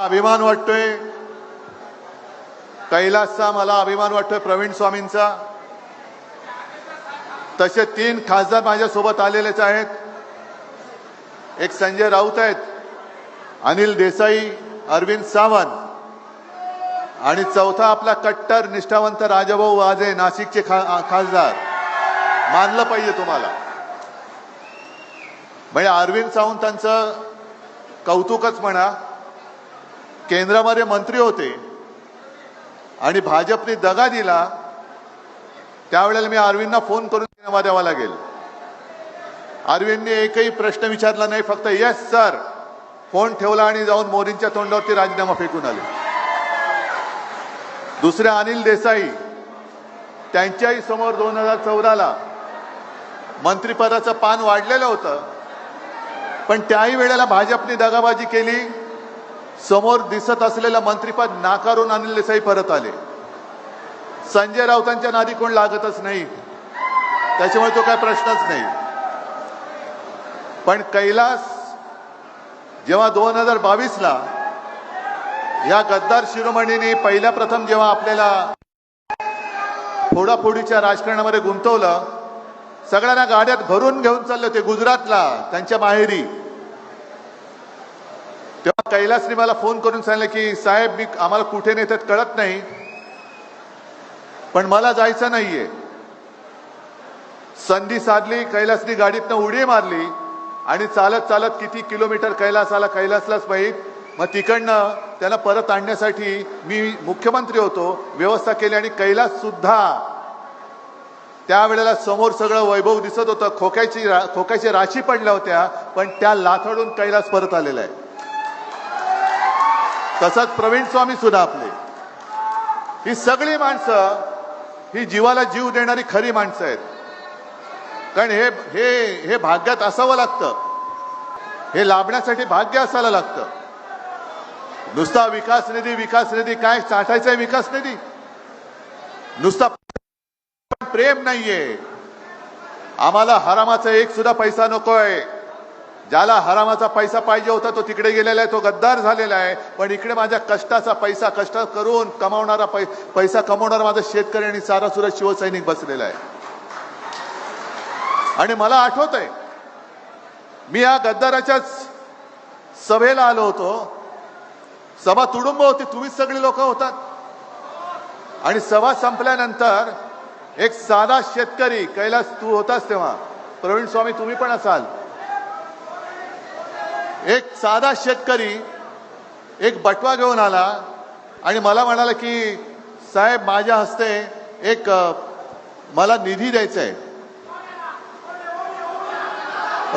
अभिमान वाटतोय कैलासचा, मला अभिमान वाटतोय प्रवीण स्वामींचा. तसे 3 खासदार माझ्यासोबत आलेलेच आहेत. एक संजय राऊत आहेत, अनिल देसाई, अरविंद सावंत आणि चौथा आपला कट्टर निष्ठावंत राजाभाऊ वाजे नाशिकचे खासदार. मानलं पाहिजे तुम्हाला. म्हणजे अरविंद सावंतांचं कौतुकच म्हणा. केंद्रामध्ये मंत्री होते आणि भाजपने दगा दिला. त्यावेळेला मी अरविंदना फोन करून राजीनामा द्यावा लागेल. अरविंदने एकही प्रश्न विचारला नाही, फक्त येस सर फोन ठेवला आणि जाऊन मोदींच्या तोंडावरती राजीनामा फेकून आले. दुसरे अनिल देसाई, त्यांच्याही समोर 2014ला मंत्रिपदाचं पान वाढलेलं होतं, पण त्याही वेळेला भाजपने दगाबाजी केली. समोर दिसत असलेलं मंत्रिपद नाकारून अनिल देसाई परत आले. संजय राऊतांच्या नादी कोण लागतच नाही, त्याच्यामुळे तो काय प्रश्नच नाही. पण कैलास जेव्हा 2022ला या गद्दार शिरोमणींनी पहिल्या प्रथम जेव्हा आपल्याला फोडाफोडीच्या राजकारणामध्ये गुंतवलं, सगळ्यांना गाड्यात भरून घेऊन चालले होते गुजरातला त्यांच्या माहेरी. तेव्हा कैलासने मला फोन करून सांगितलं की साहेब मी आम्हाला कुठे नेतात कळत नाही, पण मला जायचं नाहीये. संधी साधली, कैलासनी गाडीतनं उडी मारली आणि चालत चालत किती किलोमीटर कैलास आला कैलासलाच माहीत. मग तिकडनं त्याला परत आणण्यासाठी मी मुख्यमंत्री होतो, व्यवस्था केली आणि कैलास सुद्धा त्यावेळेला समोर सगळं वैभव दिसत होतं. खोक्याची राशी पडल्या होत्या, पण त्या लाथडून कैलास परत आलेला आहे. तसंच प्रवीण स्वामी सुद्धा आपले. ही सगळी माणसं ही जीवाला जीव देणारी खरी माणसं आहेत. कारण हे भाग्यात असावं लागतं. हे लाभण्यासाठी भाग्य असायला लागतं. नुसता विकास निधी काय साठायचा विकास निधी? नुसता प्रेम नाहीये. आम्हाला हरामाचा एक सुद्धा पैसा नकोय. ज्याला हरामाचा पैसा पाहिजे होता तो तिकडे गेलेला आहे, तो गद्दार झालेला आहे. पण इकडे माझ्या कष्टाचा पैसा, कष्ट करून कमावणारा पैसा कमावणारा माझा शेतकरी आणि सारासुरा शिवसैनिक बसलेला आहे. आणि मला आठवत आहे मी या गद्दाराच्याच सभेला आलो होतो. सभा तुडुंब होती, तुम्हीच सगळी लोक होतात. आणि सभा संपल्यानंतर एक साधा शेतकरी, कैलास तू होतास तेव्हा, प्रवीण स्वामी तुम्ही पण असाल, एक साधा शेतकरी एक बटवा घेऊन आला आणि मला म्हणाला की साहेब माझ्या हस्ते एक मला निधी द्यायचा आहे.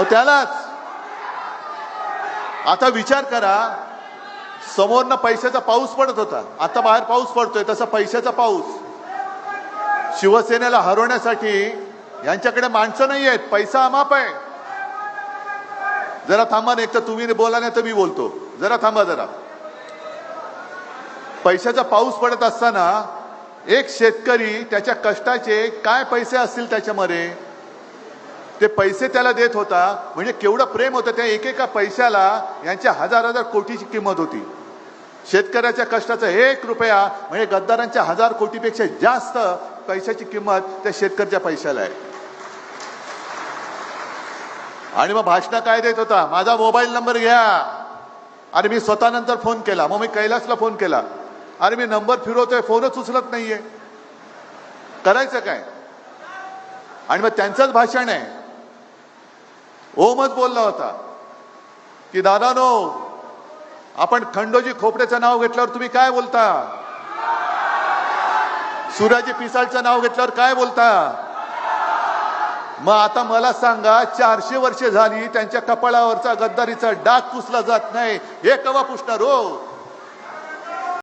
त्यालाच आता विचार करा, समोरनं पैशाचा पाऊस पडत होता, आता बाहेर पाऊस पडतोय, तसा पैशाचा पाऊस. शिवसेनेला हरवण्यासाठी यांच्याकडे माणसं नाही आहेत, पैसा अमाप आहे. जरा थांबा, एक तर तुम्ही बोला नाही तर मी बोलतो. जरा थांबा जरा. पैशाचा पाऊस पडत असताना एक शेतकरी त्याच्या कष्टाचे काय पैसे असतील त्याच्यामध्ये, ते पैसे त्याला देत होता. म्हणजे केवढं प्रेम होतं त्या एकेका पैशाला. यांच्या हजार कोटीची किंमत होती. शेतकऱ्याच्या कष्टाचा 1 रुपया म्हणजे गद्दारांच्या 1000 कोटीपेक्षा जास्त पैशाची किंमत त्या शेतकऱ्याच्या पैशाला आहे. आणि मग भाषण काय देत होता, माझा मोबाईल नंबर घ्या. अरे मी स्वतः नंतर फोन केला, मग मी कैलासला फोन केला. अरे मी नंबर फिरवतोय, फोनच उचलत नाहीये, करायचं काय? आणि मग त्यांचंच भाषण आहे. ओमच बोलला होता की दादानो, आपण खंडोजी खोपड्याचं नाव घेतल्यावर तुम्ही काय बोलता? सूर्याजी पिसाळचं नाव घेतल्यावर काय बोलता? मग आता मला सांगा, 400 वर्षे झाली त्यांच्या कपाळावरचा गद्दारीचा डाग पुसला जात नाही, हे केव्हा पुसणार हो?